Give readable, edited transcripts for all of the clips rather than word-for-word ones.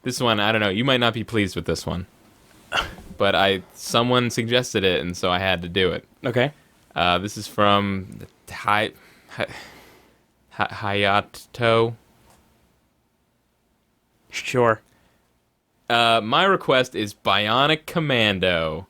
This one, I don't know. You might not be pleased with this one, but someone suggested it, and so I had to do it. Okay. This is from the Hayato. Sure. My request is Bionic Commando.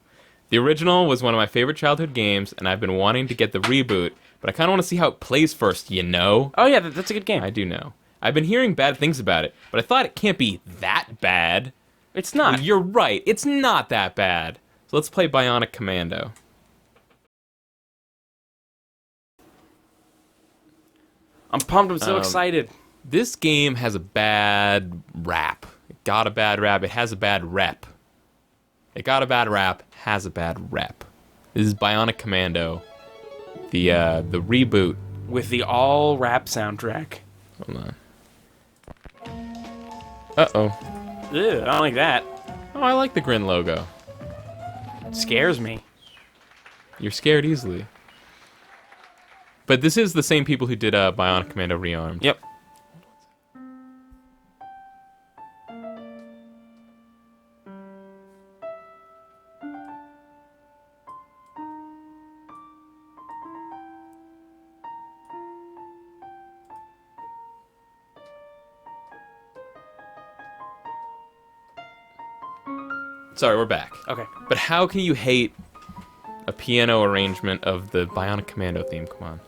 The original was one of my favorite childhood games, and I've been wanting to get the reboot, but I kind of want to see how it plays first, you know? Oh, yeah, that's a good game. I do know. I've been hearing bad things about it, but I thought it can't be that bad. It's not. Well, you're right. It's not that bad. So let's play Bionic Commando. I'm pumped. I'm so excited. This game has a bad rap. It got a bad rap. It has a bad rep. It got a bad rap. Has a bad rep. This is Bionic Commando, the reboot. With the all-rap soundtrack. Hold on. Uh-oh. Ew, I don't like that. Oh, I like the Grin logo. It scares me. You're scared easily. But this is the same people who did Bionic Commando Rearmed. Yep. Sorry, we're back. Okay. But how can you hate a piano arrangement of the Bionic Commando theme? Come on.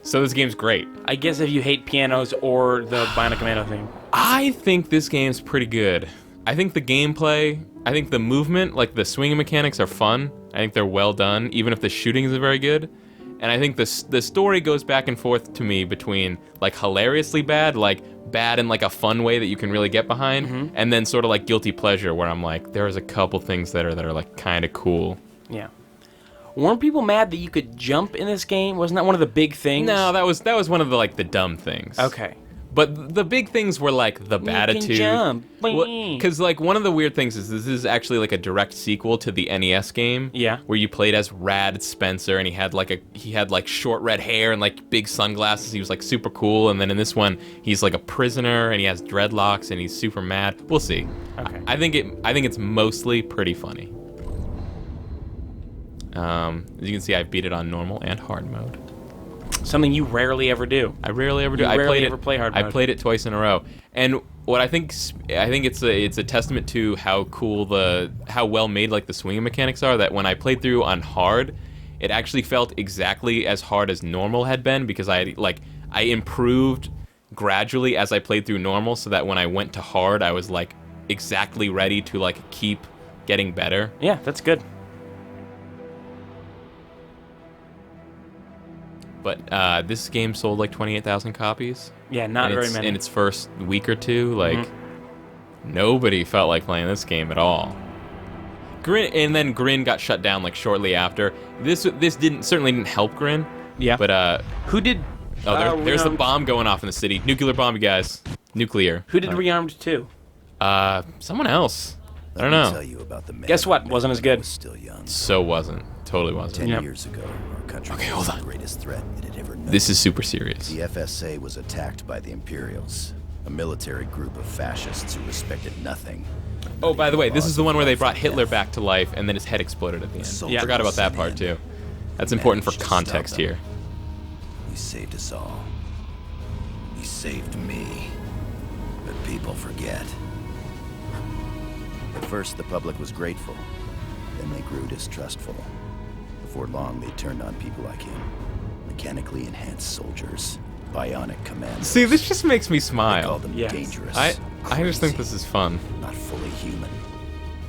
So this game's great. I guess if you hate pianos or the Bionic Commando thing. I think this game's pretty good. I think the gameplay, I think the movement, like the swinging mechanics are fun. I think they're well done, even if the shooting isn't very good. And I think the story goes back and forth to me between like hilariously bad, like bad in like a fun way that you can really get behind, and then sort of like guilty pleasure where I'm like, there's a couple things that are like kind of cool. Yeah. Weren't people mad that you could jump in this game? Wasn't that one of the big things? No, that was one of the like the dumb things. Okay. But the big things were like the Batitude. You can jump. Because like one of the weird things is this is actually like a direct sequel to the NES game. Yeah. Where you played as Rad Spencer and he had like short red hair and like big sunglasses. He was like super cool. And then in this one he's like a prisoner and he has dreadlocks and he's super mad. We'll see. Okay. I think it's mostly pretty funny. As you can see, I beat it on normal and hard mode. Something you rarely ever do. I rarely ever do. You rarely ever play hard mode. I played it twice in a row, and what I think it's a testament to how cool how well made like the swinging mechanics are. That when I played through on hard, it actually felt exactly as hard as normal had been because I improved gradually as I played through normal, so that when I went to hard, I was like exactly ready to like keep getting better. Yeah, that's good. But this game sold like 28,000 copies. Yeah, not very many. In its first week or two, like nobody felt like playing this game at all. And then Grin got shut down like shortly after. This certainly didn't help Grin. Yeah. But who did? There's the bomb going off in the city. Nuclear bomb, you guys. Nuclear. Who did Rearmed 2? Someone else. I don't know. Tell you about the man Guess what? Wasn't as good. was still young. So wasn't. Totally wasn't. 10 years ago, our country was the greatest threat it had ever known. This is super serious. The FSA was attacked by the Imperials, a military group of fascists who respected nothing. Oh, by the way, this is the one where they brought Hitler back to life and then his head exploded at the end. Yeah. Forgot about that part too. That's important for context here. He saved us all. He saved me. But people forget. At first, the public was grateful. Then they grew distrustful. Before long, they turned on people like him. Mechanically enhanced soldiers. Bionic Commando. See, this just makes me They smile. called them Yes. dangerous. I just think crazy, this is fun. not fully human.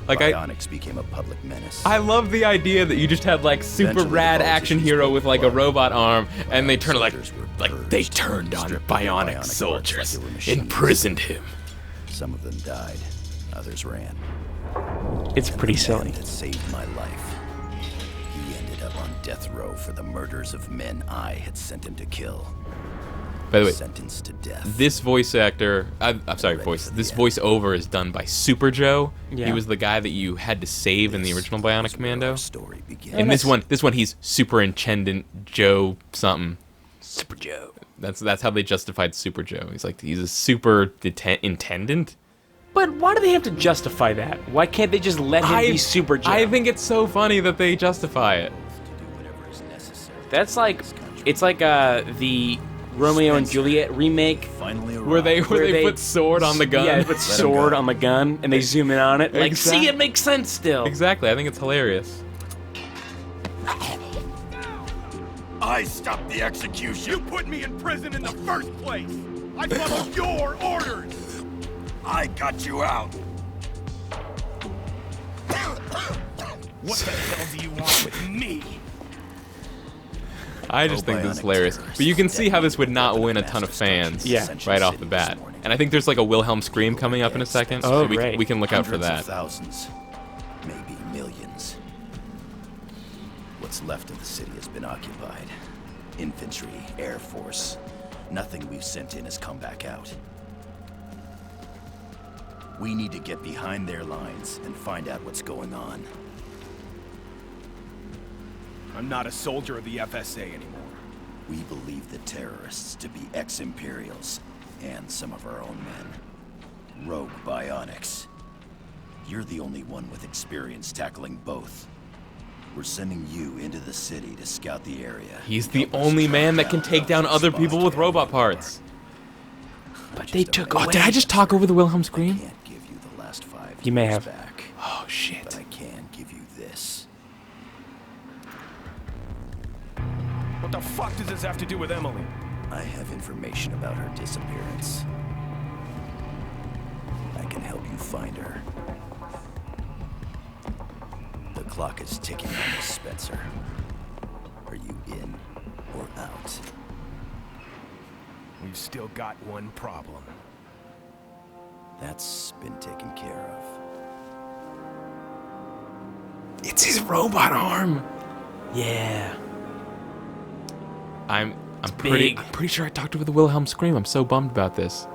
Like Bionics became a public menace. I love the idea that you just had like super Eventually, rad the action politicians hero broke with like a the law. robot arm, and they turned Soldiers were purged, they turned on stripped of their bionic bionic soldiers, parts like they were machines. imprisoned him. Some of them died. Others ran. It's pretty silly. That saved my life. He ended up on death row for the murders of men I had sent him to kill. By the way, Sentenced to death. this voice actor, this voiceover is done by Super Joe. Yeah. He was the guy that you had to save in the original Bionic is where Commando. our story began. And this one, he's Superintendent Joe something. Super Joe. That's how they justified Super Joe. He's a super intendant. But why do they have to justify that? Why can't they just let him be Super Jim? I think it's so funny that they justify it. That's like, it's like the Romeo and Juliet remake. Finally arrived. Where they put sword on the gun. Yeah, they put sword on the gun, and they zoom in on it. Like, Exact- see, it makes sense still. Exactly, I think it's hilarious. I stopped the execution. You put me in prison in the first place. I followed your orders. I got you out. What the hell do you want with me? I just think this is Bionic hilarious. terrorists But you can see how this would not detonated win a the ton of mass fans destruction Yeah. right off city the this bat. morning. And I think there's like a Wilhelm scream coming up in a second. Oh, so great. we can look out for Hundreds of that. thousands, maybe millions. What's left of the city has been occupied. Infantry, Air Force. Nothing we've sent in has come back out. We need to get behind their lines and find out what's going on. I'm not a soldier of the FSA anymore. We believe the terrorists to be ex-Imperials and some of our own men. Rogue Bionics. You're the only one with experience tackling both. We're sending you into the city to scout the area. He's the Help us only track man that down can take down those other people with responsible robot for war. parts. But they took Oh, away. did I just talk over the Wilhelm I scream? can't give you the last 5 You may years have. back, Oh but shit. I can give you this. What the fuck does this have to do with Emily? I have information about her disappearance. I can help you find her. The clock is ticking on Miss Spencer. Are you in or out? We've still got one problem. That's been taken care of. It's his robot arm. Yeah. I'm big. pretty sure I talked over the Wilhelm scream. I'm so bummed about this.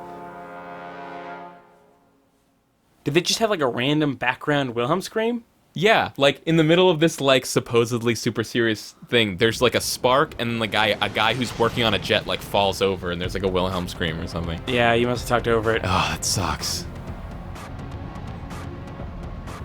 Did they just have like a random background Wilhelm scream? Yeah, like in the middle of this like supposedly super serious thing, there's like a spark, and then a guy who's working on a jet like falls over, and there's like a Wilhelm scream or something. Yeah, you must have talked over it. Oh, that sucks.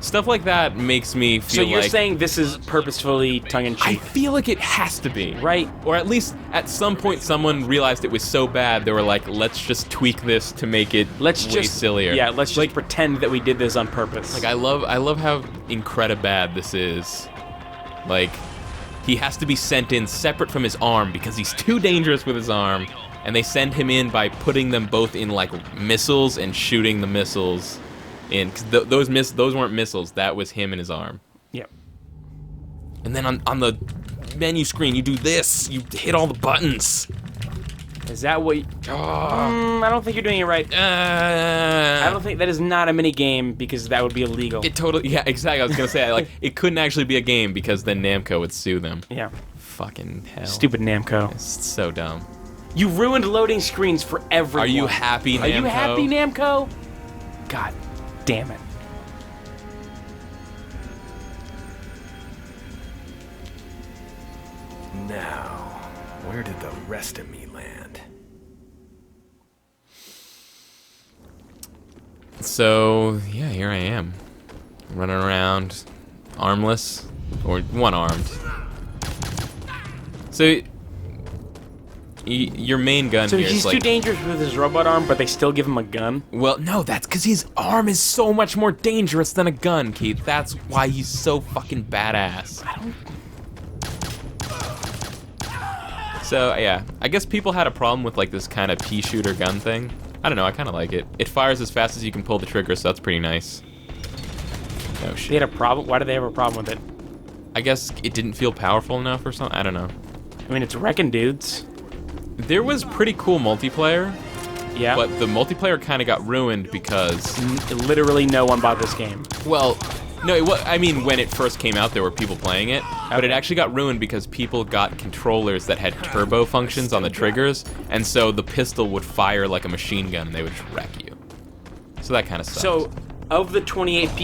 Stuff like that makes me So feel you're like saying this is purposefully tongue-in-cheek, I feel like it has to be. right? Or at least at some point someone realized it was so bad they were like, let's just tweak this to make it Let's way just sillier. Yeah, let's just pretend that we did this on purpose. Like I love how incredible bad this is. Like he has to be sent in separate from his arm because he's too dangerous with his arm, and they send him in by putting them both in like missiles and shooting the missiles in, because those weren't missiles, that was him in his arm. Yep. And then on the menu screen you do this, you hit all the buttons. Is that what? I don't think you're doing it right. I don't think that is not a mini game because that would be illegal. It totally, yeah, exactly. I was gonna say like it couldn't actually be a game because then Namco would sue them. Yeah. Fucking hell. Stupid Namco. It's so dumb. You ruined loading screens for everyone. Are you happy, Namco? Are you happy, Namco? God damn it. Now, where did the rest of me land? So yeah, here I am, running around, armless or one-armed. So your main gun So here he's is too like, dangerous with his robot arm, but they still give him a gun? well, no, that's because his arm is so much more dangerous than a gun, Keith. That's why he's so fucking badass. I don't... So yeah, I guess people had a problem with like this kind of pea shooter gun thing. I don't know, I kind of like it. It fires as fast as you can pull the trigger, so that's pretty nice. Oh They shit. had a problem? Why did they have a problem with it? I guess it didn't feel powerful enough or something. I don't know. I mean, it's wrecking dudes. There was pretty cool multiplayer, Yeah. but the multiplayer kind of got ruined because, Literally no one bought this game. well, no, I mean, when it first came out, there were people playing it, but it actually got ruined because people got controllers that had turbo functions on the triggers, and so the pistol would fire like a machine gun, and they would just wreck you. So that kind of sucks. So, of the 20,000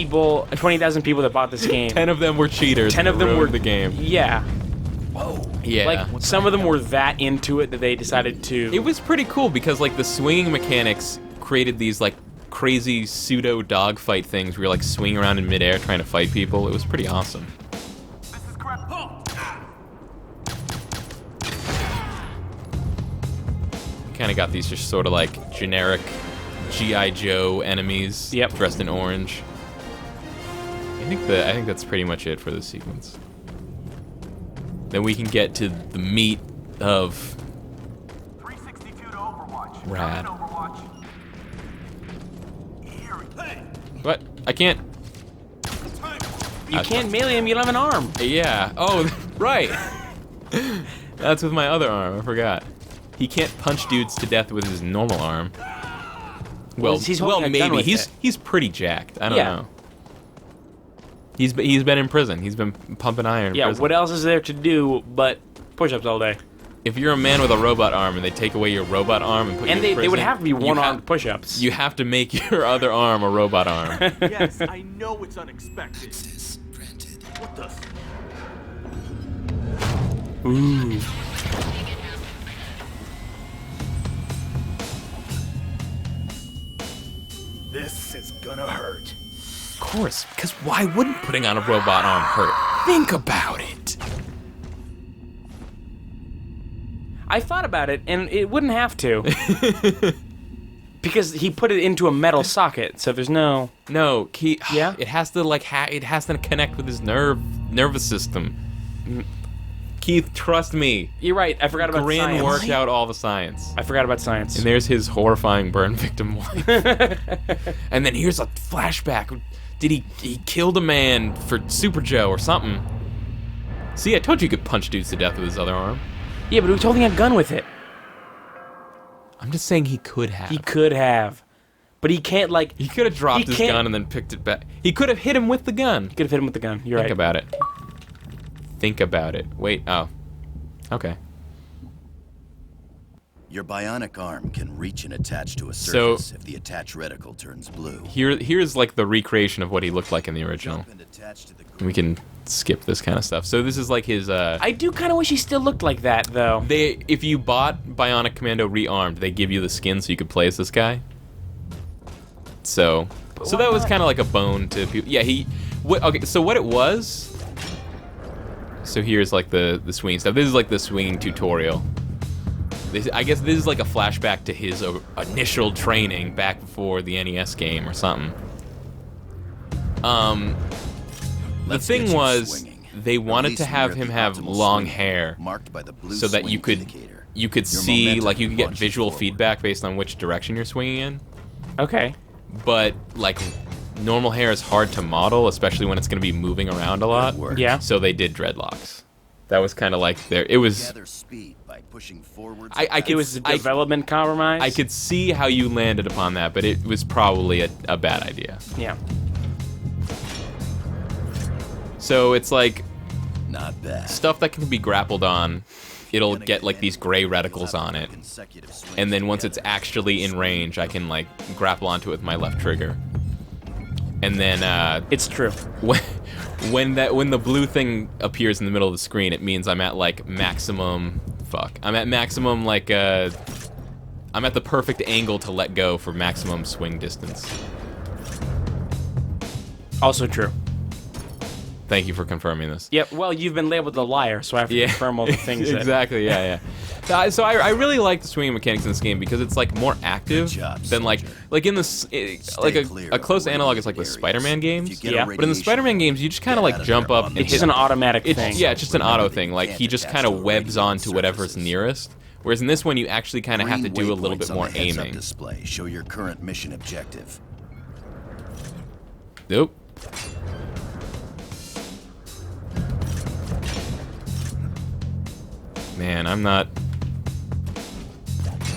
people that bought this game, 10 of them were cheaters. 10 of and them ruined were the game. Yeah. Yeah. Like, some of them were that into it that they decided to... It was pretty cool because like the swinging mechanics created these like crazy pseudo dogfight things where you're like swinging around in midair trying to fight people. It was pretty awesome. This is crap. Kind of got these just sort of like generic G.I. Joe enemies dressed in orange. I think that's pretty much it for this sequence. Then we can get to the meat of 362 to Overwatch. Rad. Overwatch. Hey. What? I can't. You can't melee him. You don't have an arm. Yeah. Oh, right. That's with my other arm. I forgot. He can't punch dudes to death with his normal arm. Well, he's holding a gun maybe with he's pretty jacked. I don't Yeah. know. He's been in prison. He's been pumping iron. In prison. What else is there to do but push-ups all day? If you're a man with a robot arm and they take away your robot arm and put you in And they prison, would have to be one-armed push-ups. You have to make your other arm a robot arm. Yes, I know it's unexpected. What the? Ooh. This is gonna hurt. Of course, because why wouldn't putting on a robot arm hurt? Think about it. I thought about it, and it wouldn't have to. Because he put it into a metal socket, so there's no... No, Yeah? it has to it has to connect with his nervous system. Keith, trust me. You're right, I forgot about Grin science. worked out all the science. I forgot about science. And there's his horrifying burn victim wife. And then here's a flashback. He killed a man for Super Joe or something. See, I told you he could punch dudes to death with his other arm. Yeah, but he was holding a gun with it. I'm just saying he could have. He could have. But he can't, like... He could have dropped his gun and then picked it back. He could have hit him with the gun. Could have hit him with the gun. You're right. Think about it. Think about it. Wait, oh. Okay. Your bionic arm can reach and attach to a surface if the attached reticle turns blue. Here's like the recreation of what he looked like in the original. Jump and attach to the We can skip this kind of stuff. So this is like his I do kind of wish he still looked like that, though. if you bought Bionic Commando rearmed, they give you the skin so you could play as this guy. So that was kind of like a bone to people. Yeah, okay, so what it was. So here's like the swinging stuff. This is like the swinging tutorial. I guess this is like a flashback to his initial training back before the NES game or something. The thing was, they wanted to have him have long hair so that you could see, like, you could get visual feedback based on which direction you're swinging in. Okay. But like, normal hair is hard to model, especially when it's going to be moving around a lot. Yeah. So they did dreadlocks. That was kind of like it was. It was a development compromise. I could see how you landed upon that, but it was probably a bad idea. Yeah. So it's like not bad. Stuff that can be grappled on. It'll get like these gray reticles on it, and then once it's actually in range, I can like grapple onto it with my left trigger. And then it's true. When the blue thing appears in the middle of the screen, it means I'm at like maximum. I'm at maximum like I'm at the perfect angle to let go for maximum swing distance. Also true. Thank you for confirming this. Yep. Well, you've been labeled a liar, so I have to confirm all the things. Exactly. Yeah. So I really like the swinging mechanics in this game because it's like more active than like in this like a close analog is like the Spider-Man games. Yeah. But in the Spider-Man games, you just kind of like jump up. It's just an automatic thing. Yeah, it's just an auto thing. Like he just kind of webs onto whatever's nearest. Whereas in this one, you actually kind of have to do a little bit more aiming. Display. Show your current mission objective. Nope. Man, I'm not.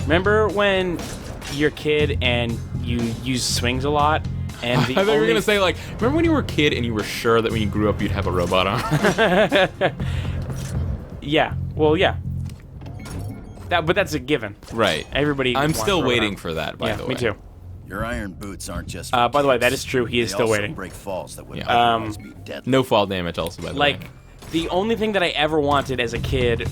Remember when you're a kid and you use swings a lot? And I thought you were gonna say like, remember when you were a kid and you were sure that when you grew up you'd have a robot arm? Yeah. Well, yeah. But that's a given. Right. Everybody. I'm wants still a robot waiting arm. for that. By the way. Me too. Your iron boots aren't just. By the way, that is true. He is they still also waiting. Break falls that would Yeah. otherwise be deadly. No fall damage, also by the way. Like, the only thing that I ever wanted as a kid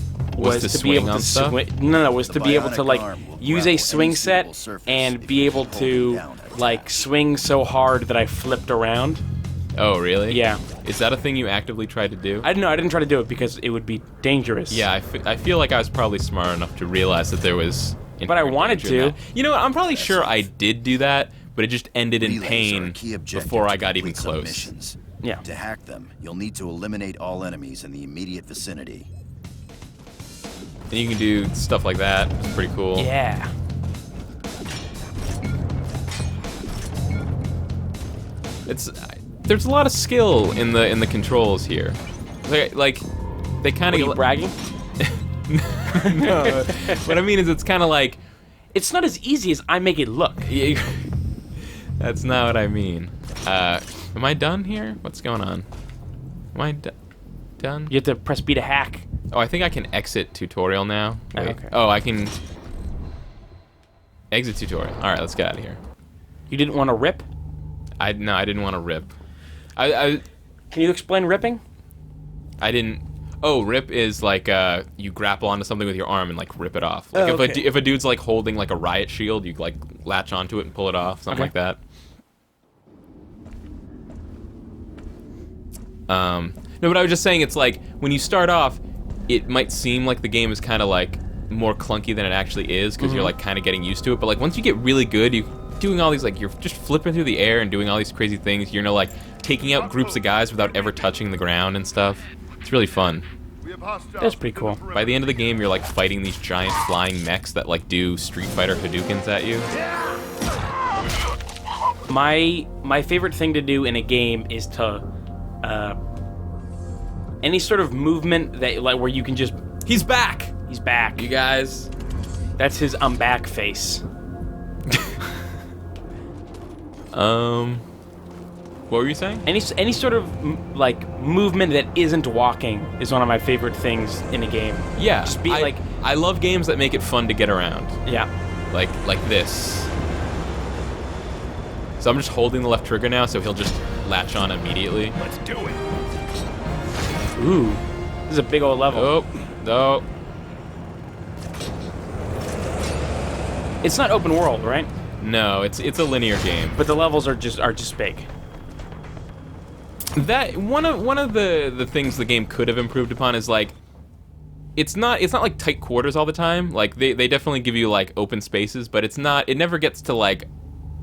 Was to be swing able on to stuff? swing. No, was to be able to bionic like arm will use grapple a swing any set suitable surface and if be you able hold to it down and like attack. swing so hard that I flipped around. Oh, really? Yeah. Is that a thing you actively tried to do? I didn't try to do it because it would be dangerous. Yeah, I feel like I was probably smart enough to realize that there was. But I wanted danger in to. that. You know what? I'm probably sure I did do that, but it just ended in Relays are a pain key objective before to I got even complete some close. missions. Yeah. To hack them, you'll need to eliminate all enemies in the immediate vicinity. And you can do stuff like that. It's pretty cool. Yeah. There's a lot of skill in the controls here. Like they kind Are of you bragging? No, what I mean is it's kind of like It's not as easy as I make it look. yeah, that's not what I mean. Am I done here? What's going on? Am I done? You have to press B to hack. Oh, I think I can exit tutorial now. Wait. okay. Oh, I can exit tutorial. All right, let's get out of here. You didn't want to rip? I didn't want to rip. I Can you explain ripping? didn't. Oh, rip is like you grapple onto something with your arm and like rip it off. Like Oh, okay. if a dude's like holding like a riot shield, you like latch onto it and pull it off, something Okay. like that. No, but I was just saying it's like when you start off, it might seem like the game is kind of like more clunky than it actually is because you're like kind of getting used to it. But like once you get really good, you doing all these like you're just flipping through the air and doing all these crazy things. You're like taking out groups of guys without ever touching the ground and stuff. It's really fun. That's pretty cool. By the end of the game, you're like fighting these giant flying mechs that like do Street Fighter Hadoukens at you. My favorite thing to do in a game is to any sort of movement that like where you can just He's back, he's back. you guys. That's his I'm back face. What were you saying? Any sort of like movement that isn't walking is one of my favorite things in a game. Yeah, Just be I, like I love games that make it fun to get around, yeah. like this. So I'm just holding the left trigger now, so he'll just latch on immediately. Let's do it. Ooh, this is a big old level. Oh, no. It's not open world, right? No, it's a linear game. But the levels are just big. That one of the things the game could have improved upon is like it's not like tight quarters all the time. Like they definitely give you like open spaces, but it never gets to like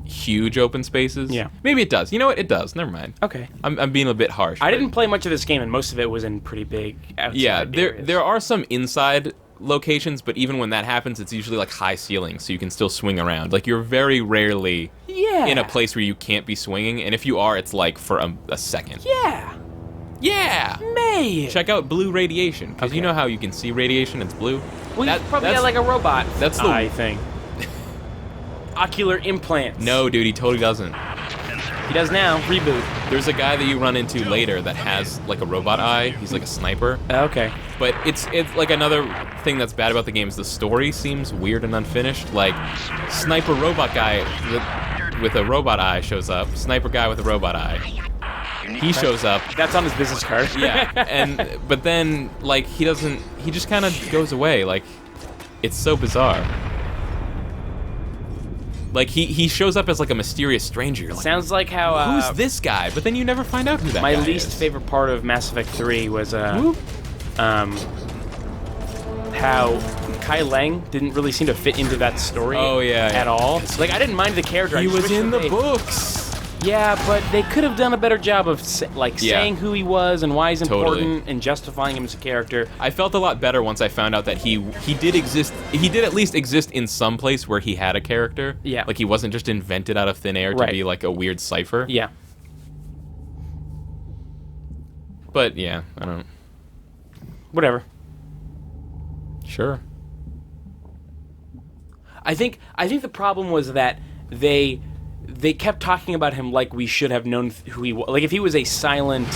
huge open spaces. Yeah. Maybe it does. You know what? It does. Never mind. Okay. I'm being a bit harsh. I but- didn't play much of this game, and most of it was in pretty big outside Yeah, areas. there are some inside locations, but even when that happens, it's usually like high ceilings, so you can still swing around. Like you're very rarely Yeah. in a place where you can't be swinging, and if you are, it's like for a second. Yeah. Yeah. Man. Check out blue radiation, because you Okay. know how you can see radiation, it's blue. Well, you probably that's- got like a robot. that's the- eye thing. Ocular implants. No, dude, he totally doesn't. He does now. Reboot. There's a guy that you run into later that has like a robot eye. He's like a sniper. Okay. But it's like another thing that's bad about the game is the story seems weird and unfinished. Like, sniper robot guy with a robot eye shows up. Sniper guy with a robot eye. He shows up. That's on his business card. Yeah, but then like he just kind of goes away. Like, it's so bizarre. Like he shows up as like a mysterious stranger. You're like, Sounds like how who's this guy? But then you never find out who that my guy least is. favorite part of Mass Effect 3 was Whoop. how Kai Lang didn't really seem to fit into that story Oh, yeah, at yeah. all. Like I didn't mind the character. I He just was wish in that the they- books. Yeah, but they could have done a better job of Yeah. saying who he was and why he's Totally. important and justifying him as a character. I felt a lot better once I found out that he did exist. He did at least exist in some place where he had a character. Yeah. Like he wasn't just invented out of thin air to Right. be like a weird cipher. Yeah. But yeah, I don't. Whatever. Sure. I think the problem was that they kept talking about him like we should have known who he was. Like if he was a silent,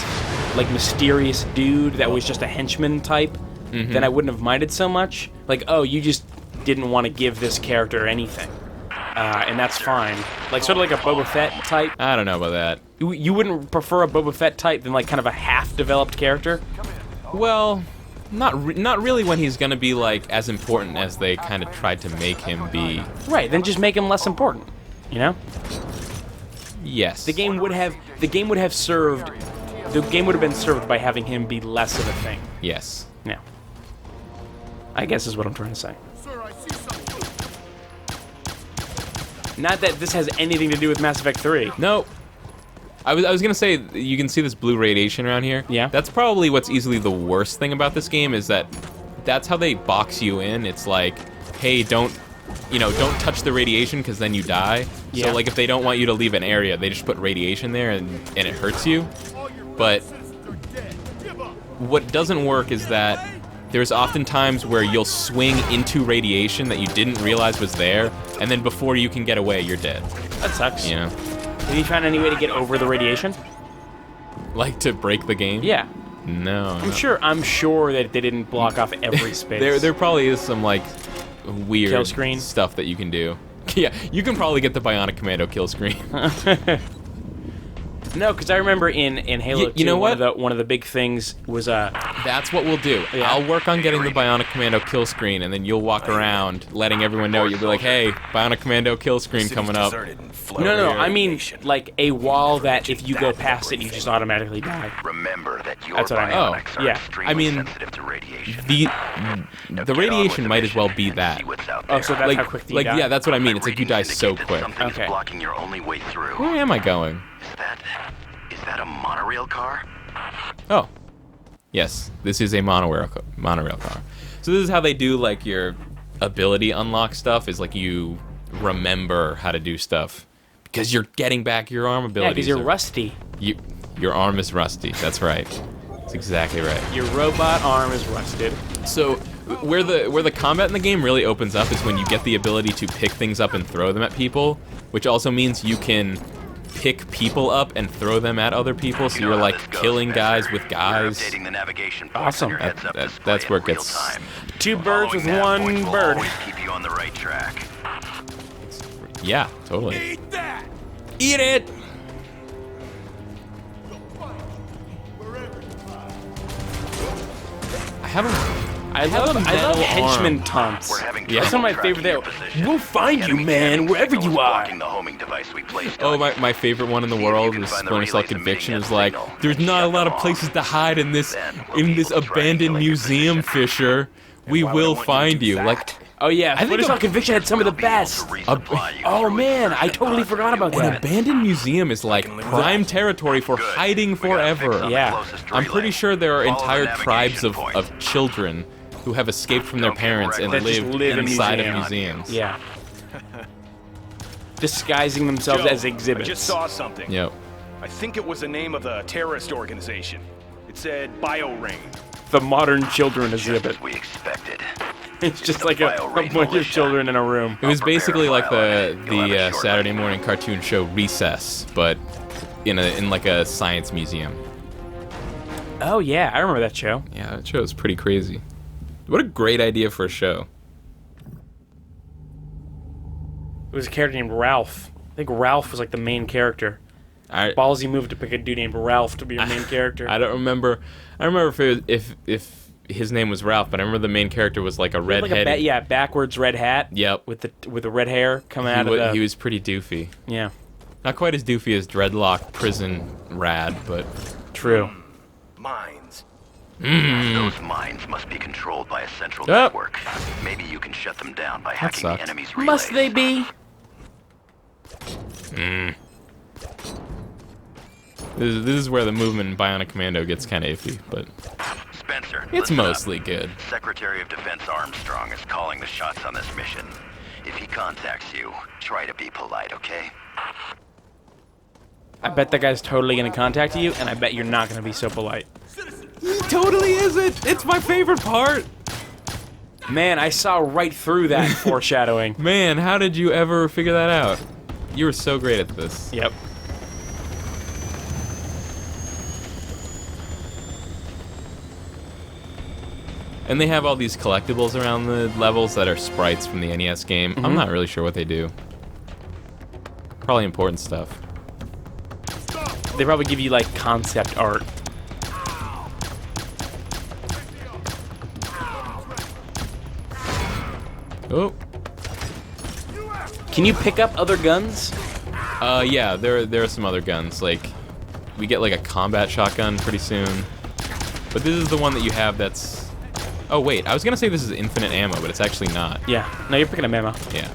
like mysterious dude that was just a henchman type, then I wouldn't have minded so much. Like, oh, you just didn't want to give this character anything, and that's fine. Like sort of like a Boba Fett type. I don't know about that. You wouldn't prefer a Boba Fett type than like kind of a half-developed character? Well, Not really when he's gonna be like as important as they kind of tried to make him be. Right, then just make him less important. You know? Yes. The game would have been served by having him be less of a thing. Yes. Yeah. I guess is what I'm trying to say. Not that this has anything to do with Mass Effect 3. No. I was gonna say, you can see this blue radiation around here. Yeah. That's probably what's easily the worst thing about this game, is that that's how they box you in. It's like, hey, don't touch the radiation because then you die. Yeah. So like if they don't want you to leave an area, they just put radiation there and it hurts you. But what doesn't work is that there's often times where you'll swing into radiation that you didn't realize was there, and then before you can get away, you're dead. That sucks. You know? Have you found any way to get over the radiation? Like to break the game? Yeah. No. I'm sure that they didn't block off every space. There probably is some like weird Kill screen? stuff that you can do. Yeah, you can probably get the Bionic Commando kill screen. No, because I remember in Halo 2, you know what? one of the big things was That's what we'll do. Yeah. I'll work on getting the Bionic Commando kill screen, and then you'll walk around letting everyone know. You'll be like, hey, Bionic Commando kill screen coming up. No, I mean like a wall that if you go past it, you just automatically die. Remember that your That's what I mean. bionics are Yeah. extremely I mean, sensitive to radiation. The radiation might as well be that. Oh, so that's Like, how quick you die? yeah, that's what I mean. It's like you die so quick. Okay. Blocking your only way through. Where am I going? Is that a monorail car? Oh, yes, this is a monorail car. So this is how they do like your ability unlock stuff. Is like you remember how to do stuff because you're getting back your arm Yeah, abilities. because you're rusty. Your arm is rusty. That's right. That's exactly right. Your robot arm is rusted. So where the combat in the game really opens up is when you get the ability to pick things up and throw them at people, which also means you can pick people up and throw them at other people, so you're like killing guys with guys. Awesome. That's where it gets... Two birds with one bird. Keep you on the right track. Yeah, totally. Eat that! Eat it! I love henchman taunts. Yeah. That's one of my favorite there. We'll find you, man, wherever you are. Oh, my favorite one in the world is Splinter Cell Conviction is like, there's not a lot of places to hide in this abandoned museum, Fisher. We will find you. Like, Oh yeah, I think Splinter Cell Conviction had some of the best. Oh man, I totally forgot about an that. abandoned museum is like prime territory for hiding forever. Yeah. I'm pretty sure there are entire tribes of children who have escaped from their parents and That just live in inside of museums. museums. Yeah. Disguising themselves as exhibits. I just saw something. Yep. I think it was the name of the terrorist organization. It said BioRing. The modern children exhibit. We expected. It's just like a bunch of children in a room. It was basically like the Saturday morning cartoon show Recess, but in like a science museum. Oh yeah, I remember that show. Yeah, that show is pretty crazy. What a great idea for a show. It was a character named Ralph. I think Ralph was like the main character. Ballsy move to pick a dude named Ralph to be your main character. I don't remember. I remember if his name was Ralph, but I remember the main character was like a redhead. Like backwards red hat. Yep. With the red hair coming out of the. He was pretty doofy. Yeah. Not quite as doofy as Dreadlock Prison Rad, but true. Mines. Those mines must be controlled by a central network. Maybe you can shut them down by hacking the enemy's relays. Must they be? This is where the movement in Bionic Commando gets kind of iffy, but Spencer, it's mostly good. Secretary of Defense Armstrong is calling the shots on this mission. If he contacts you, try to be polite, okay? I bet that guy's totally gonna contact you, and I bet you're not gonna be so polite. He totally isn't. It's my favorite part. Man, I saw right through that foreshadowing. Man, how did you ever figure that out? You were so great at this. Yep. And they have all these collectibles around the levels that are sprites from the NES game. I'm not really sure what they do. Probably important stuff. They probably give you like concept art. Oh. Can you pick up other guns? Yeah, there are some other guns. Like, we get like a combat shotgun pretty soon. But this is the one that you have that's... Oh, wait, I was gonna say this is infinite ammo, but it's actually not. Yeah. No, you're picking up ammo. Yeah.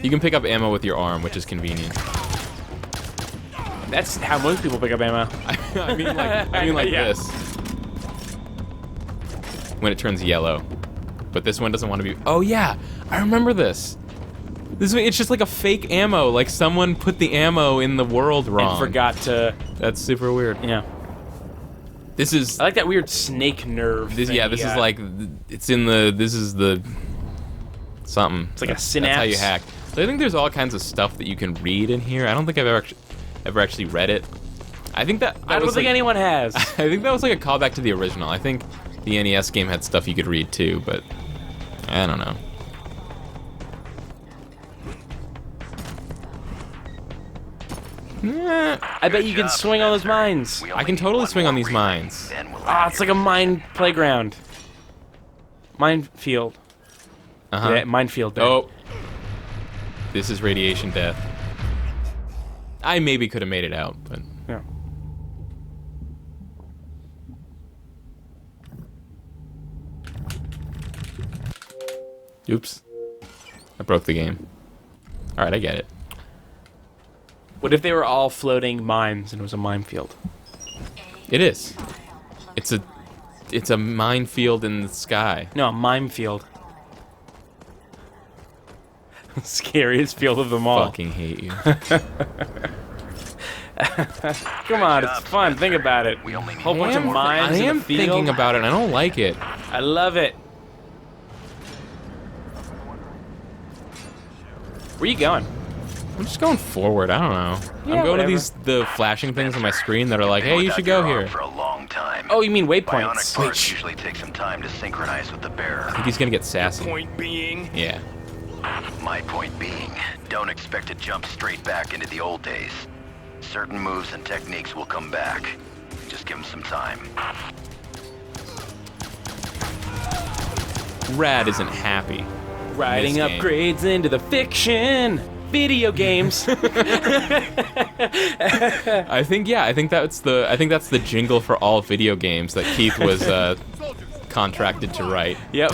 You can pick up ammo with your arm, which is convenient. That's how most people pick up ammo. I mean like Yeah. this. When it turns yellow. But this one doesn't want to be... Oh, yeah, I remember this. It's just like a fake ammo. Like someone put the ammo in the world wrong. And forgot to... That's super weird. Yeah. This is... I like that weird snake nerve This, thing yeah, you this is got. like... It's in the... This is the... Something. It's like a That's how you synapse. hack. So I think there's all kinds of stuff that you can read in here. I don't think I've ever actually read it. I think that I don't was think like, anyone has. I think that was like a callback to the original. I think the NES game had stuff you could read too, but I don't know. I bet you can swing on those mines. I can totally swing on these mines. Ah, it's like a mine playground. Minefield. Uh-huh. Yeah, minefield. There. Oh. This is radiation death. I maybe could have made it out, but... Yeah. Oops. I broke the game. Alright, I get it. What if they were all floating mines and it was a minefield? It is. It's a minefield in the sky. No, a minefield. Scariest field of them all. Fucking hate you. Come on, it's fun. Think about it. Whole bunch of mines I in am the field. thinking about it and I don't like it. I love it. Where you going? I'm just going forward. I don't know. Yeah, I'm going whatever. to the flashing things on my screen that are like, hey, you should go here. For a long time. Oh, you mean Bionic waypoints? parts usually take some time to synchronize with the bearer. I think he's gonna get sassy. Point being, Yeah. My point being, don't expect to jump straight back into the old days. Certain moves and techniques will come back. Just give them some time. Rad isn't happy. Riding This game. upgrades into the fiction. Video games. I think that's the jingle for all video games that Keith was contracted to write. Yep.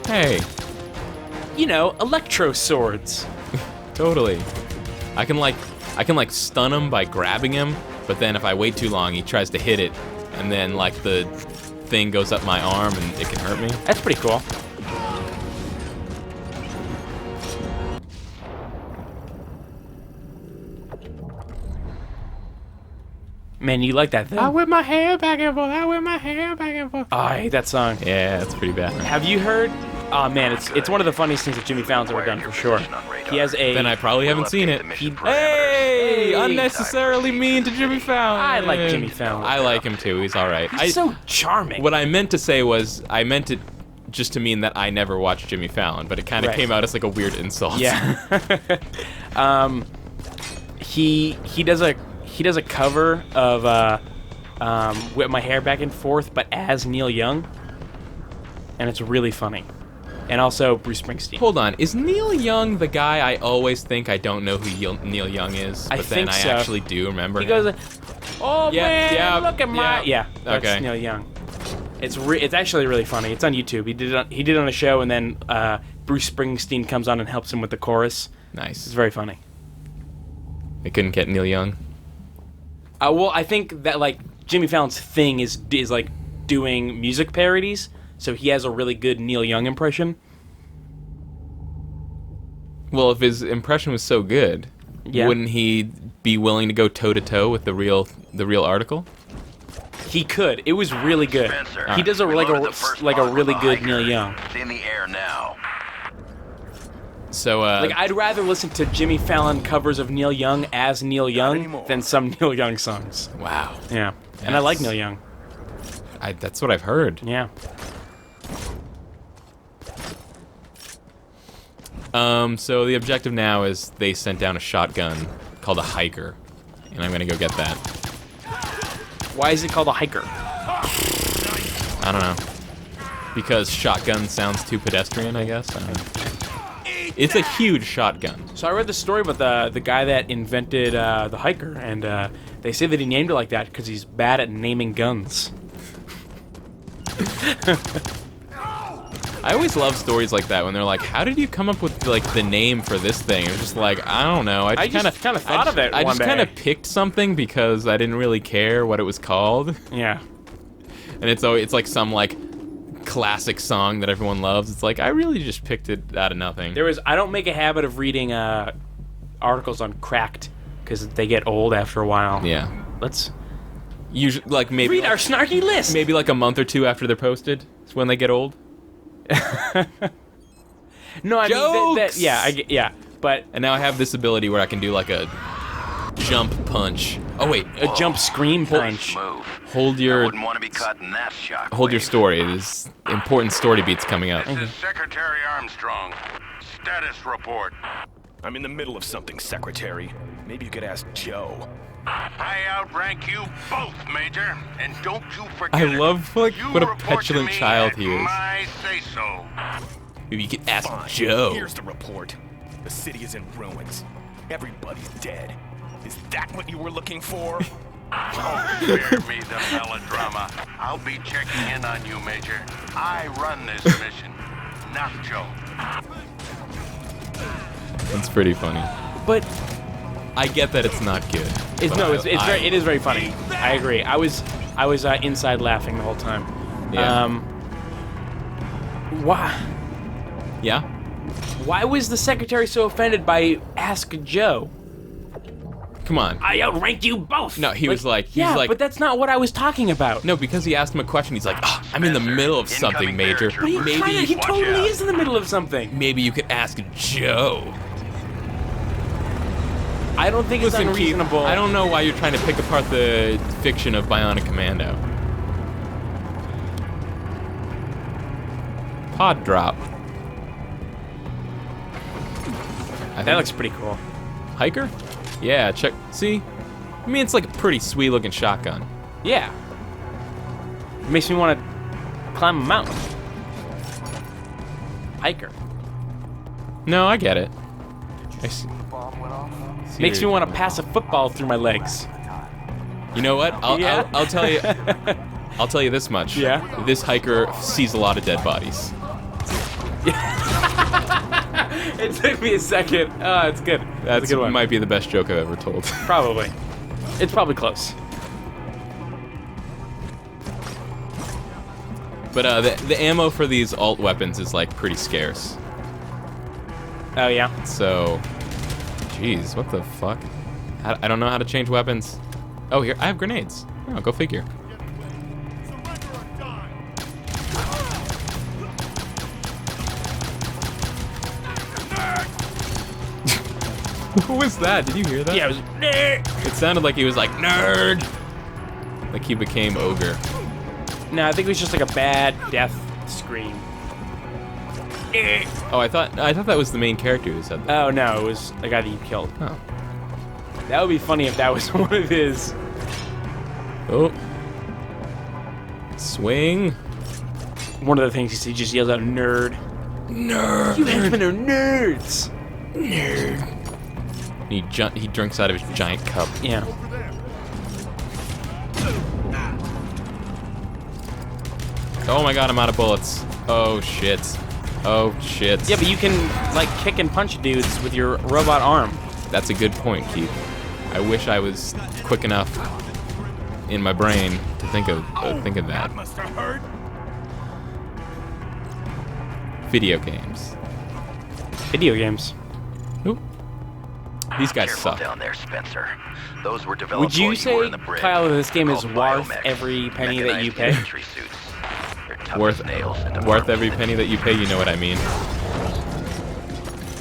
Hey, You know, electro swords. totally. I can like stun him by grabbing him, but then if I wait too long, he tries to hit it, and then like the thing goes up my arm and it can hurt me. That's pretty cool. Man, you like that thing? I whip my hair back and forth. I whip my hair back and forth. Oh, I hate that song. Yeah, that's pretty bad. Have you heard? Oh man, it's one of the funniest things that Jimmy Fallon's ever done for sure. He has a. Then I probably haven't seen it. Hey, unnecessarily mean to Jimmy Fallon. I like Jimmy Fallon. I like him too. He's all right. He's so charming. What I meant to say was I meant it just to mean that I never watched Jimmy Fallon, but it kind of Right. came out as like a weird insult. Yeah. He does a cover of Whip My Hair Back and Forth, but as Neil Young, and it's really funny. And also Bruce Springsteen. Hold on, is Neil Young the guy I always think I don't know who Neil Young is, I but then think I so. actually do remember He him? goes, "Oh Yeah, man, yeah, look at my yeah. That's Okay. Neil Young. It's actually really funny. It's on YouTube. He did it on a show, and then Bruce Springsteen comes on and helps him with the chorus. It's Nice. very funny. They couldn't get Neil Young. Well, I think that like Jimmy Fallon's thing is like doing music parodies, so he has a really good Neil Young impression. Well, if his impression was so good, Yeah. wouldn't he be willing to go toe to toe with the real article? He could. It was really good. Spencer, He does a we like loaded the first a pod with really the good hiker. Neil Young. It's in the air now. So Like I'd rather listen to Jimmy Fallon covers of Neil Young as Neil Young anymore. than some Neil Young songs. wow. Yeah. And I like Yes. Neil Young. That's what I've heard. Yeah. So the objective now is they sent down a shotgun called a hiker, and I'm gonna go get that. Why is it called a hiker? I don't know. Because shotgun sounds too pedestrian, I guess. I don't know. It's a huge shotgun. So I read the story about the guy that invented the hiker, and they say that he named it like that because he's bad at naming guns. I always love stories like that when they're like, "How did you come up with like the name for this thing?" It's just like, I don't know. I just kind of thought of it I one just day. kind of picked something because I didn't really care what it was called, Yeah. and it's like some like classic song that everyone loves. It's like I really just picked it out of nothing. I don't make a habit of reading articles on Cracked because they get old after a while. Yeah. Let's Usually, like maybe read our snarky list. maybe like a month or two after they're posted is when they get old. No, I Jokes! mean yeah, but And now I have this ability where I can do like a jump punch. Oh wait, a jump scream punch. Move. hold I your wouldn't want to be caught in that shock. hold your story. There's important story beats coming up. This is Secretary Armstrong. Status report. I'm in the middle of something, Secretary. Maybe you could ask Joe. I outrank you both, Major, and don't you forget I it. love like You what a report to petulant me child at he is. My say-so. Maybe you could ask Fine. Joe. Here's the report. The city is in ruins. Everybody's dead. Is that what you were looking for? Oh, spare me the melodrama. I'll be checking in on you, Major. I run this mission, not Joe. It's pretty funny. But I get that it's not good. it's but it is very funny. I agree. I was inside laughing the whole time. Yeah. Why? Yeah. Why was the secretary so offended by Ask Joe? Come on. I outranked you both. No, he was like- but that's not what I was talking about. No, because he asked him a question. He's like, I'm in the middle of something, Incoming Major. bear But he Maybe, totally out. is in the middle of something. maybe you could ask Joe. I don't think it's Listen, Keith, unreasonable. I don't know why you're trying to pick apart the fiction of Bionic Commando. Pod drop. That looks pretty cool. Hiker? Yeah, check. See? I mean, it's like a pretty sweet looking shotgun. Yeah. It makes me want to climb a mountain. Hiker. No, I get it. I see. Makes me want to pass a football through my legs. You know what? Yeah? I'll tell you. I'll tell you this much. Yeah? This hiker sees a lot of dead bodies. It took me a second. It's good. That's a good one. Might be the best joke I've ever told. Probably. It's probably close. But the ammo for these alt weapons is like pretty scarce. Oh, yeah? So, jeez, what the fuck? I don't know how to change weapons. Oh, here, I have grenades. Oh, go figure. What was that? Did you hear that? Yeah, it was... It sounded like he was like, nerd! Like he became ogre. No, I think it was just like a bad death scream. Oh, I thought that was the main character who said that. Oh, no, it was the guy that you killed. Oh. That would be funny if that was one of his... Oh. Swing. One of the things he just yells out, nerd. Nerd. You henchmen are nerds! Nerd. He drinks out of his giant cup. Yeah. Oh my god, I'm out of bullets. Oh shit. Oh shit. Yeah, but you can, like, kick and punch dudes with your robot arm. That's a good point, Keith. I wish I was quick enough in my brain to think of that. That must have hurt. Video games. Video games. Oop. These guys Careful suck. down there, Spencer. Those were developed Would you while you were say, in the brig. Kyle, that this game is Called worth biomech. every penny that you Mechanized pay? infantry suits. They're tough Worth as nails and worth departments every that penny that you pay, you know what I mean.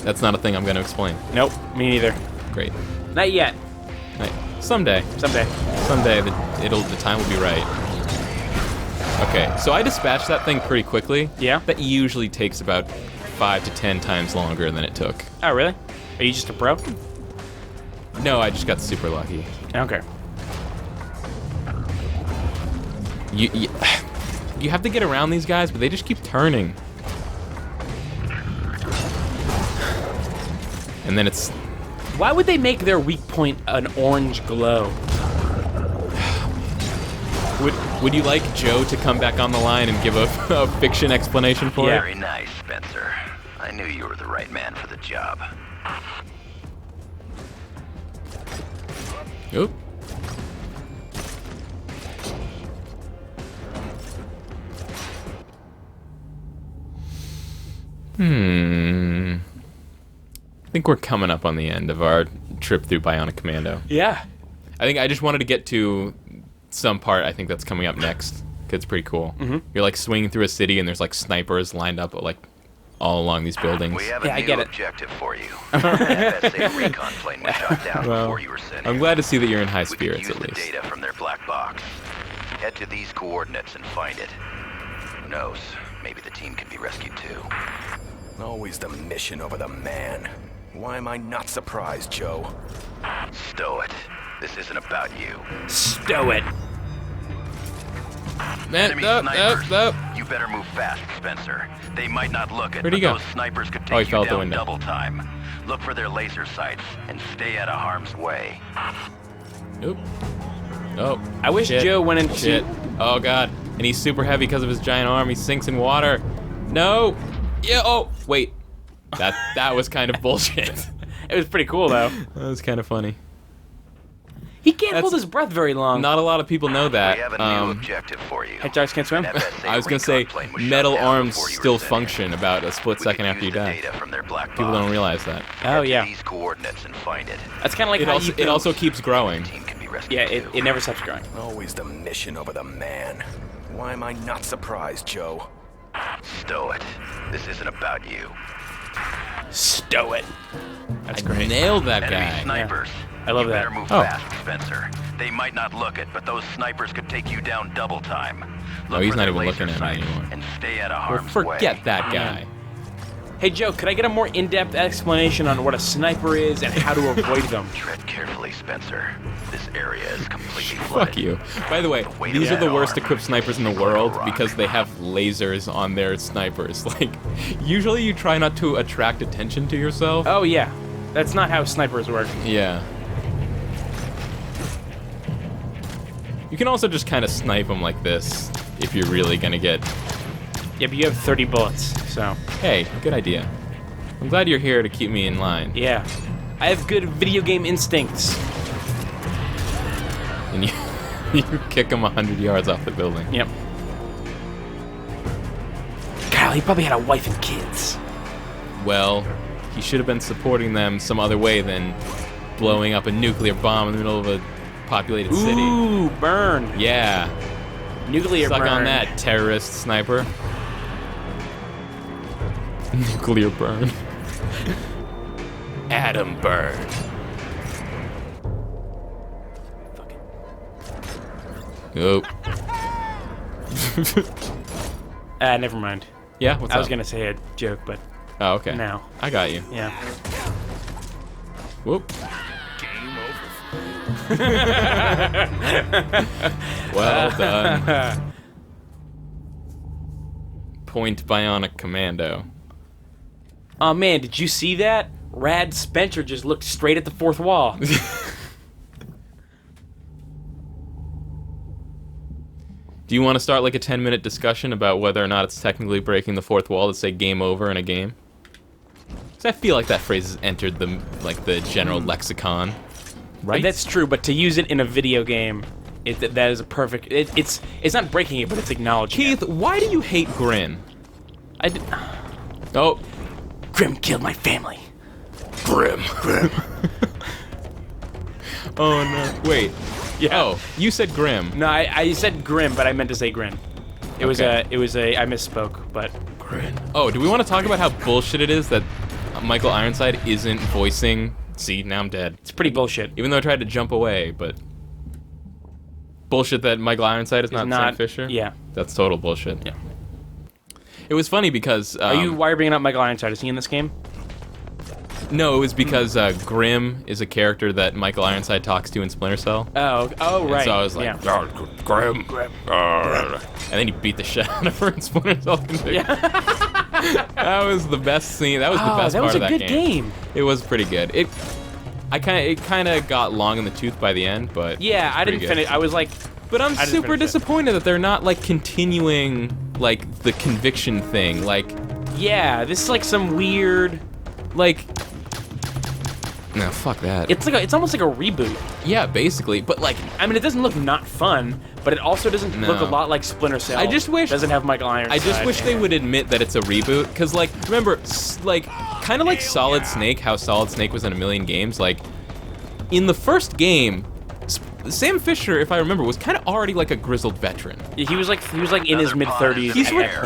That's not a thing I'm going to explain. Nope, me neither. Great. Not yet. Right. Someday. Someday. Someday the time will be right. Okay, so I dispatched that thing pretty quickly. Yeah? That usually takes about 5 to 10 times longer than it took. Oh, really? Are you just a pro? No, I just got super lucky. Okay. You have to get around these guys, but they just keep turning. And then it's... Why would they make their weak point an orange glow? Would you like Joe to come back on the line and give a fiction explanation for it? Very nice, Spencer. I knew you were the right man for the job. Oop. I think we're coming up on the end of our trip through Bionic Commando. Yeah. I think I just wanted to get to some part I think that's coming up next, 'cause it's pretty cool. You're like swinging through a city and there's like snipers lined up like all along these buildings. We have Yeah, a I new get it. objective for you. An FSA recon plane was shot down Well, before you were sent I'm here. glad to see that you're in high We can spirits use at the least. data from their black box. Head to these coordinates and find it. Who knows? Maybe the team can be rescued too. Always the mission over the man. Why am I not surprised, Joe? Stow it. This isn't about you. Stow it. Enemy Up. snipers. You better move fast, Spencer. They might not look it, Where'd he but go? those snipers could Oh, he take fell you out the down window. double time. Look for their laser sights and stay out of harm's way. Oop. Oh. I wish shit. Joe went into... Shit. Oh god. And he's super heavy because of his giant arm. He sinks in water. No. Yeah. Oh. Wait. That was kind of bullshit. It was pretty cool, though. That was kind of funny. He can't hold That's- his breath very long. Not a lot of people know that. We have a new objective for you. Hey, Jarvis can't swim? An FSA I was gonna say recon plane was shot metal down arms before you were still sent function here. about a split We second can after you use the die. data from their black People box. don't realize that. Oh, Head yeah. to these coordinates and find it. That's kind of like It how also you it also keeps growing. Team can be rescued Yeah, too. it never stops growing. Always the mission over the man. Why am I not surprised, Joe? Stow it. This isn't about you. Stow it. That's I great. nailed that Enemy guy. snipers. I love you that. better move Oh. fast, Spencer. They might not look it, but those snipers could take you down double time. Look he's for not their even laser looking at me sights anymore. And stay out of Well, harm's way. forget that guy. Hey, Joe, could I get a more in-depth explanation on what a sniper is and how to avoid them? Tread carefully, Spencer. This area is completely Fuck flooded. you. By the way, weight these of are the that worst arm equipped snipers in the is like a world rock. because they have lasers on their snipers. Like, usually you try not to attract attention to yourself. Oh, yeah. That's not how snipers work. Yeah. You can also just kind of snipe them like this if you're really gonna get... Yeah, but you have 30 bullets, so... Hey, good idea. I'm glad you're here to keep me in line. Yeah. I have good video game instincts. And you kick them 100 yards off the building. Yep. Kyle, he probably had a wife and kids. Well, he should have been supporting them some other way than blowing up a nuclear bomb in the middle of a populated city. Ooh, burn. Yeah. Nuclear Suck burn. on that, terrorist sniper. Nuclear burn. Atom burn. Oh. Never mind. Yeah, what's I was up? gonna say a joke, but Oh, okay. no. I got you. Yeah. Whoop. Game over. Well done. Point Bionic Commando. Oh man, did you see that? Rad Spencer just looked straight at the fourth wall. Do you want to start like a 10-minute discussion about whether or not it's technically breaking the fourth wall to say game over in a game? Because I feel like that phrase has entered the general lexicon, right? That's true, but to use it in a video game, that is a perfect. It's not breaking it, but it's acknowledging Keith, it. why do you hate Grin? I did, Oh, Grim killed my family. Grim. Oh no! Wait. Yeah. Oh, you said Grim. No, I said Grim, but I meant to say Grin. It was Okay. I misspoke, but Grin. Oh, do we want to talk about how bullshit it is that Michael Ironside isn't voicing? See, now I'm dead. it's pretty bullshit. Even though I tried to jump away, but bullshit that Michael Ironside is not Sam Fisher. Yeah. That's total bullshit. Yeah. It was funny because Why are you bringing up Michael Ironside? Is he in this game? No, it was because Grim is a character that Michael Ironside talks to in Splinter Cell. Oh, right. And so I was like, yeah. "Oh, Grim. And then he beat the shit out of her in Splinter Cell Conviction. Yeah. That was the best scene. That was the best that was part a of that good game. It was pretty good. It kind of got long in the tooth by the end, but Yeah, I didn't good. finish. I was like, But I'm I didn't super finish it. disappointed that they're not like continuing like the Conviction thing. Like yeah, this is like some weird. no, fuck that. It's almost like a reboot. Yeah, basically. But like, I mean, it doesn't look not fun, but it also doesn't No. look a lot like Splinter Cell. I just wish- doesn't have Michael Ironside. I just wish they would admit that it's a reboot. Cause like, remember, like, kind of like Solid Snake, how Solid Snake was in a million games. Like, in the first game, Sam Fisher, if I remember, was kind of already like a grizzled veteran. He was like in his mid 30s.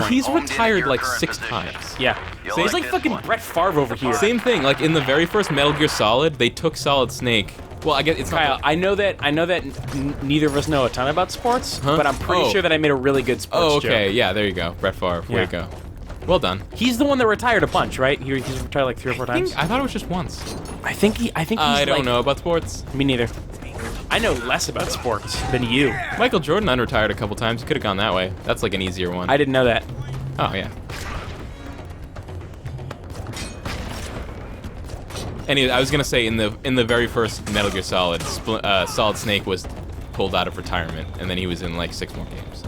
He's retired like 6 times. Yeah. So he's like fucking Brett Favre over here. Same thing. Like in the very first Metal Gear Solid, they took Solid Snake. Well, I guess it's Kyle, not. I know that neither of us know a ton about sports, Huh? but I'm pretty Oh. sure that I made a really good sports Oh, okay. joke. Yeah, there you go. Brett Favre. Way Yeah. to go. Well done. He's the one that retired a bunch, right? He's retired like 3 or 4 times. I thought it was just once. I think he's I don't like, know about sports. Me neither. I know less about sports than you. Michael Jordan unretired a couple times. You could have gone that way. That's like an easier one. I didn't know that. Oh, yeah. Anyway, I was gonna say in the very first Metal Gear Solid, Solid Snake was pulled out of retirement, and then he was in like 6 more games.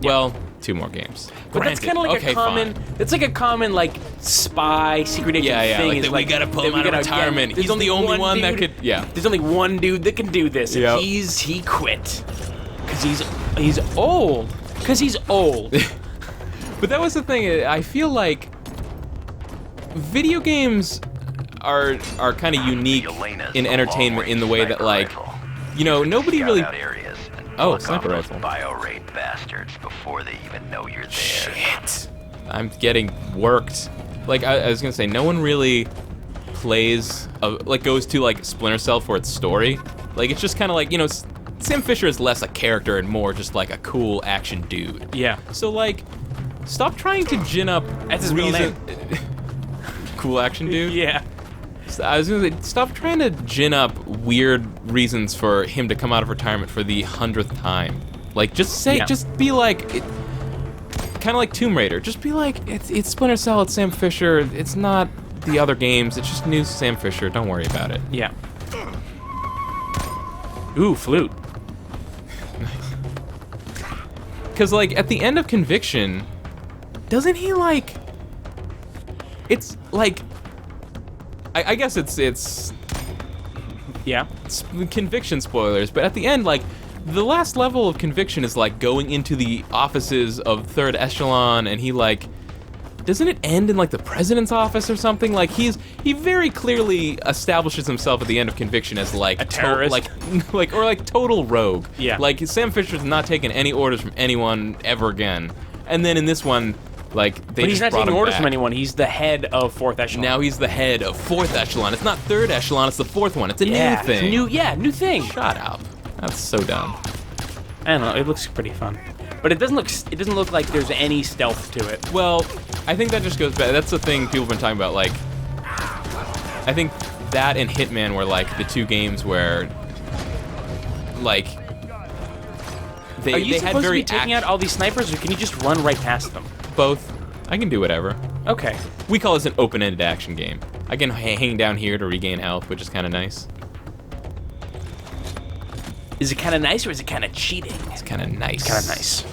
Well, 2 more games. But that's Granted. kind of like Okay, a common. fine. It's like a common like spy secret agent Yeah, thing. like is that we gotta pull that him we out of gotta- retirement. there's He's the only one that dude- could. Yeah. There's only one dude that can do this, and Yep. he quit because he's old. Because he's old. But that was the thing. I feel like video games are kind of unique in entertainment in the way that like, you know, nobody really. Oh, sniper rifle. Bio-raid bastards before they even know you're there. Shit. I'm getting worked. Like I was gonna say, no one really plays like goes to like Splinter Cell for its story. Like it's just kind of like, you know, Sam Fisher is less a character and more just like a cool action dude. Yeah. So like, stop trying to gin up That's his real name. Cool action dude. Yeah. I was gonna say, stop trying to gin up weird reasons for him to come out of retirement for the 100th time. Like, just say, Yeah. just be like, kind of like Tomb Raider. Just be like, it's Splinter Cell, it's Sam Fisher. It's not the other games. It's just new Sam Fisher. Don't worry about it. Yeah. Ooh, flute. Because like at the end of Conviction, doesn't he like? It's like, I guess it's Yeah. Conviction spoilers, but at the end, like, the last level of Conviction is like going into the offices of Third Echelon, and he like, doesn't it end in like the president's office or something? Like he very clearly establishes himself at the end of Conviction as like A terrorist? like total rogue. Yeah. Like Sam Fisher's not taking any orders from anyone ever again. And then in this one, like they But he's just not brought taking him orders back. from anyone. He's the head of 4th Echelon. Now he's the head of Fourth Echelon. It's not Third Echelon. It's the fourth one. It's a yeah, new thing. new thing. Shut up. That's so dumb. I don't know. It looks pretty fun, but it doesn't look like there's any stealth to it. Well, I think that just goes back. That's the thing people have been talking about. Like, I think that and Hitman were like the 2 games where, like, Are you they supposed had very to be taking out all these snipers, or can you just run right past them? both. I can do whatever. Okay. We call this an open-ended action game. I can hang down here to regain health, which is kind of nice. Is it kind of nice, or is it kind of cheating? It's kind of nice. Kind of nice.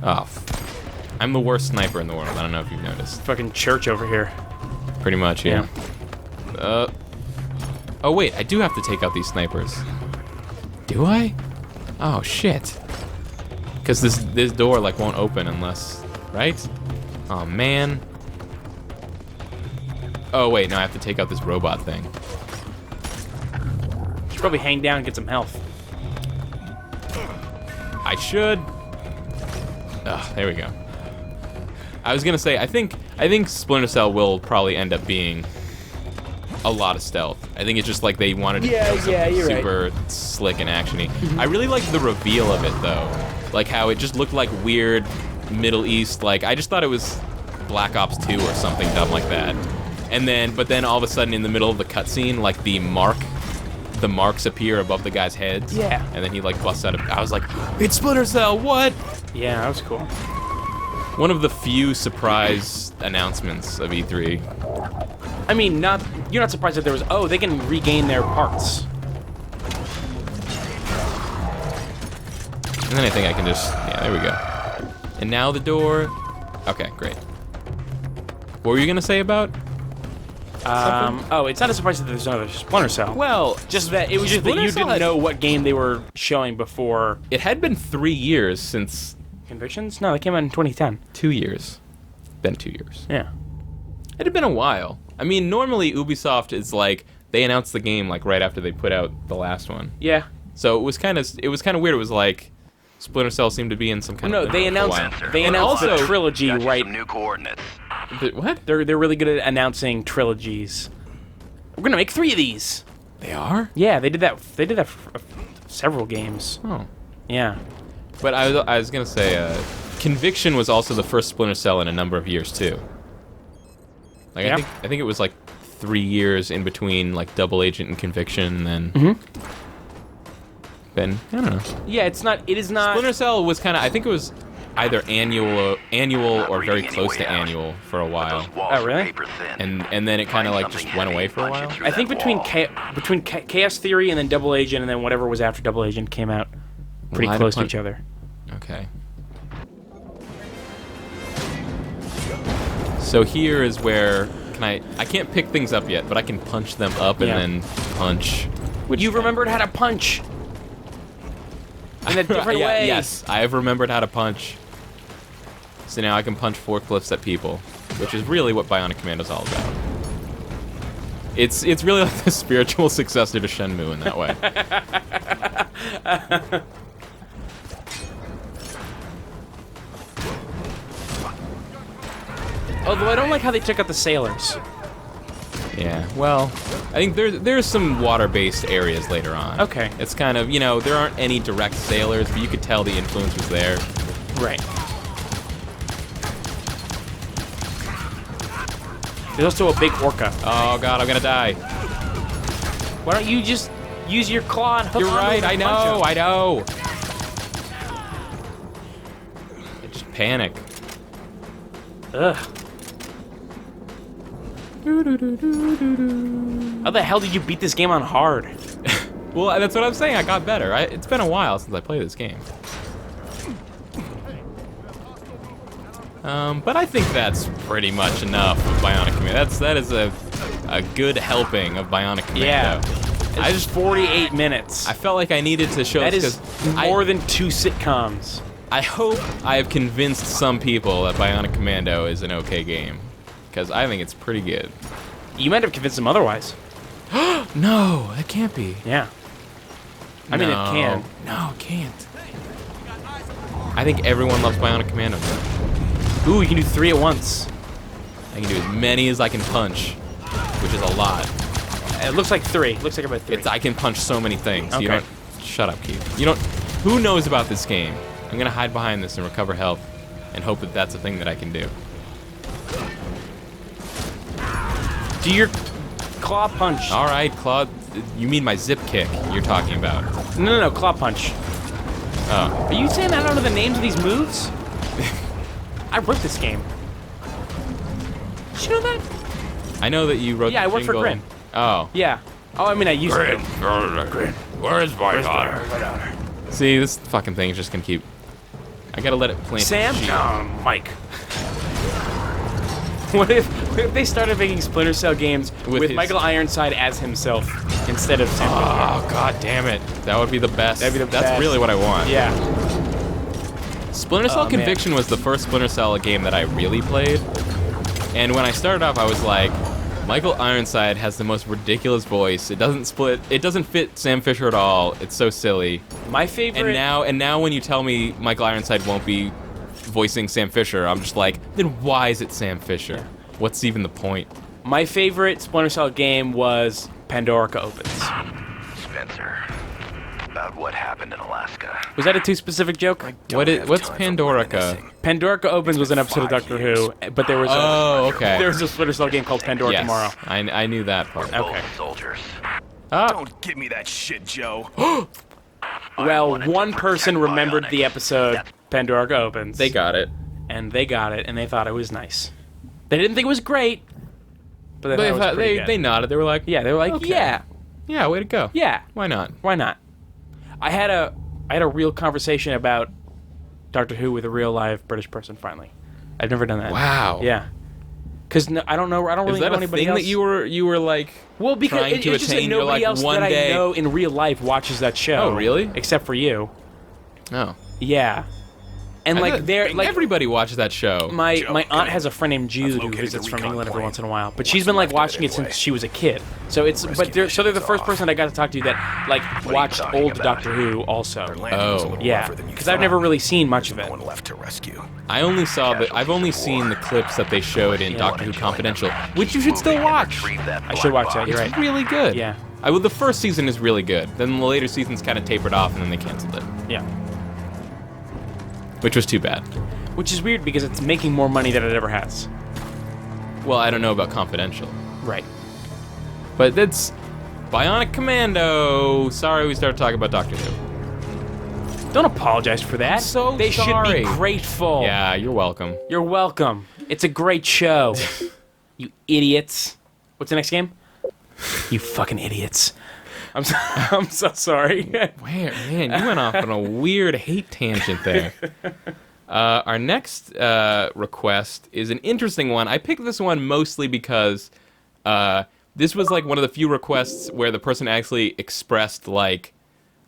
Oh, I'm the worst sniper in the world. I don't know if you've noticed. Fucking church over here. Pretty much, yeah. Oh wait, I do have to take out these snipers. Do I? Oh shit. Because this door like won't open unless, right? Oh man. Oh wait, no, I have to take out this robot thing. Should probably hang down and get some health. I should. Ugh, there we go. I was gonna say, I think Splinter Cell will probably end up being a lot of stealth. I think it's just like they wanted to do something you're super slick and actiony. I really like the reveal of it though, like how it just looked like weird Middle East. Like I just thought it was Black Ops 2 or something dumb like that. but then all of a sudden in the middle of the cutscene, like the marks appear above the guy's heads. Yeah. And then he like busts out of. I was like, it's Splinter Cell. What? Yeah, that was cool. One of the few surprise announcements of E3. I mean, you're not surprised that there was. Oh, they can regain their parts. And then I think I can just. Yeah, there we go. And now the door. Okay, great. What were you gonna say about? Oh, it's not a surprise that there's another Splinter Cell. Well, Just that it was just that Splinter you Cell didn't know what game they were showing before. it had been 3 years since. Convictions? No, they came out in 2010. 2 years. Been 2 years. Yeah. It had been a while. I mean, normally Ubisoft is like they announce the game like right after they put out the last one. Yeah. So it was kind of weird. It was like Splinter Cell seemed to be in some kind No, of. they announced also- the trilogy Got you right. some new coordinates. What? They're really good at announcing trilogies. We're gonna make 3 of these. They are? Yeah, they did that. They did that for several games. Oh. Yeah. But I was gonna say, Conviction was also the first Splinter Cell in a number of years too. Like Yeah. I think it was like 3 years in between like Double Agent and Conviction, and then. Mhm. Then I don't know. Yeah, it is not. Splinter Cell was kind of. I think it was either annual or very reading close to anyway, Alex. annual for a while, Those walls Oh, are really? paper thin. and then it kind of like just went away for a while. I think between Chaos Theory and then Double Agent and then whatever was after Double Agent came out pretty Well, I had close to to each other. Okay. So here is where I can't pick things up yet, but I can punch them up and Yeah. then punch. You remembered how to punch in a different Yeah, way. Yes, I have remembered how to punch. So now I can punch forklifts at people, which is really what Bionic Commando is all about. It's really like the spiritual successor to Shenmue in that way. Although I don't like how they took out the sailors. Yeah, well, I think there's some water-based areas later on. Okay. It's kind of, there aren't any direct sailors, but you could tell the influence was there. Right. There's also a big orca. Oh god, I'm gonna die. Why don't you just use your claw and hook You're onto right, him I and punch know, him? I know. I just panic. Ugh. How the hell did you beat this game on hard? Well, that's what I'm saying, I got better. It's been a while since I played this game. But I think that's pretty much enough of Bionic Commando. That is a good helping of Bionic Commando. Yeah. I It's just 48 minutes. I felt like I needed to show That this is 'cause more than 2 sitcoms. I hope I have convinced some people that Bionic Commando is an okay game, because I think it's pretty good. You might have convinced them otherwise. No, it can't be. Yeah. I mean, it can. No, it can't. I think everyone loves Bionic Commando. Ooh, you can do 3 at once. I can do as many as I can punch, which is a lot. It looks like 3. Looks like about 3. I can punch so many things. You Okay. don't. Shut up, Keith. You don't. Who knows about this game? I'm gonna hide behind this and recover health, and hope that that's a thing that I can do. Do your claw punch. All right, Claude. You mean my zip kick? You're talking about? No, claw punch. Oh. Are you saying I don't know the names of these moves? I wrote this game. Did you know that? I know that you wrote. Yeah, the I work for jingle. Grin. Oh. Yeah. Oh, I mean, I used to. Where is my daughter? See, this fucking thing is just gonna keep. I gotta let it plant. Sam? its seed. No, Mike. What if they started making Splinter Cell games with his- Michael Ironside as himself instead of Sam? Oh god damn it! That would be the best. That'd be the That's best. really what I want. Yeah. Splinter Cell Oh, man. Conviction was the first Splinter Cell game that I really played, and when I started off, I was like, Michael Ironside has the most ridiculous voice. It doesn't fit Sam Fisher at all. It's so silly. My favorite. And now when you tell me Michael Ironside won't be voicing Sam Fisher, I'm just like, then why is it Sam Fisher? What's even the point? My favorite Splinter Cell game was Pandorica Opens. Spencer, out what happened in Alaska. Was that a too specific joke? What's Pandorica? Pandorica Opens was an episode of Doctor Who, but there was there was a Splinter Cell game called Pandora Yes, Tomorrow. I knew that part. Okay. Soldiers. Don't give me that shit, Joe. Well, one person remembered the episode Pandorica Opens. They got it. And they got it, and they thought it was nice. They didn't think it was great, but they thought it was pretty good. They nodded. They were like, Yeah, they were like, okay. Yeah, way to go. yeah. Why not? Why not? I had a real conversation about Doctor Who with a real live British person. Finally, I've never done that. Wow. Yeah. Because I don't know. I don't really Is that know a anybody thing else. that you were like? Well, because trying to it's just that attain? You're nobody like, else one that day- I know in real life watches that show. Oh, really? Except for you. Oh. Yeah. And like they're like everybody watches that show. my aunt has a friend named Jude who visits from England every once in a while, but she's been like watching it since she was a kid. So they're the first person I got to talk to that like watched old Doctor Who also. Oh. Yeah, because I've never really seen much of it. left to rescue. I only saw I've only seen the clips that they showed in Doctor Who Confidential, which you should still watch. I should watch that. You're It's right. really good. Yeah. Well, the first season is really good. Then the later seasons kind of tapered off, and then they canceled it, Yeah. which was too bad. Which is weird because it's making more money than it ever has. Well, I don't know about Confidential, Right. but that's Bionic Commando. Sorry, we started talking about Doctor Who. Don't apologize for that. So they should sorry. be grateful. Yeah, you're welcome. You're welcome. It's a great show. You idiots. What's the next game? You fucking idiots. I'm so sorry. Where, man, you went off on a weird hate tangent there. Our next request is an interesting one. I picked this one mostly because this was like one of the few requests where the person actually expressed like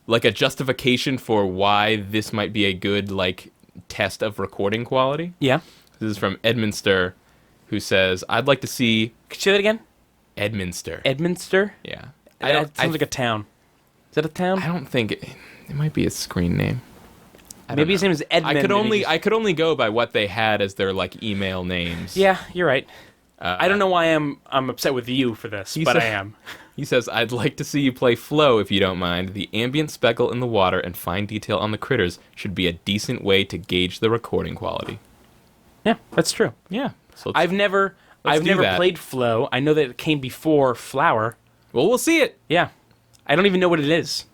a justification for why this might be a good like test of recording quality. Yeah. This is from Edminster, who says, "I'd like to see Could you say that again? Edminster." Edminster? Yeah. That sounds like a town. Is that a town? I don't think it might be a screen name. Maybe his name is Edmund. I could only go by what they had as their like email names. Yeah, you're right. I don't know why I'm upset with you for this, but I am. He says, "I'd like to see you play Flow if you don't mind. The ambient speckle in the water and fine detail on the critters should be a decent way to gauge the recording quality." Yeah, that's true. Yeah. So I've never do that. played Flow. I know that it came before Flower. well, we'll see it. Yeah. I don't even know what it is.